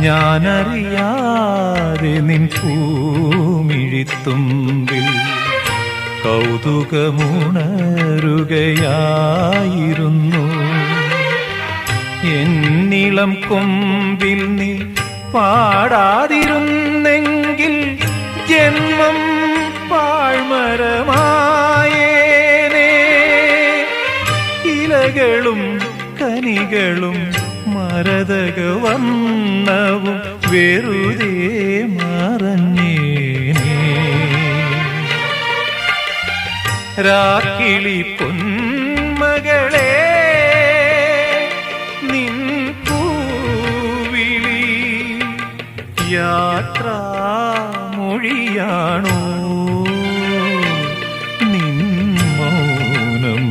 ഞാനറിയാതെ നിൻ പൂമിഴിത്തുമ്പിൽ കൗതുകമുണരുകയായിരുന്നു. എന്നിളം കൊമ്പിൽ നീ പാടാതിരുന്നെങ്കിൽ ജന്മം പാഴ്മരമായേനേ. ഇലകളും കനികളും മരതകവർണ്ണവും വെറുതെ മറഞ്ഞേനേ. രാക്കിളി പൊന്മകളെ നിൻ പൂവിളി യാത്രാമൊഴിയാണോ നിൻ മൗനം?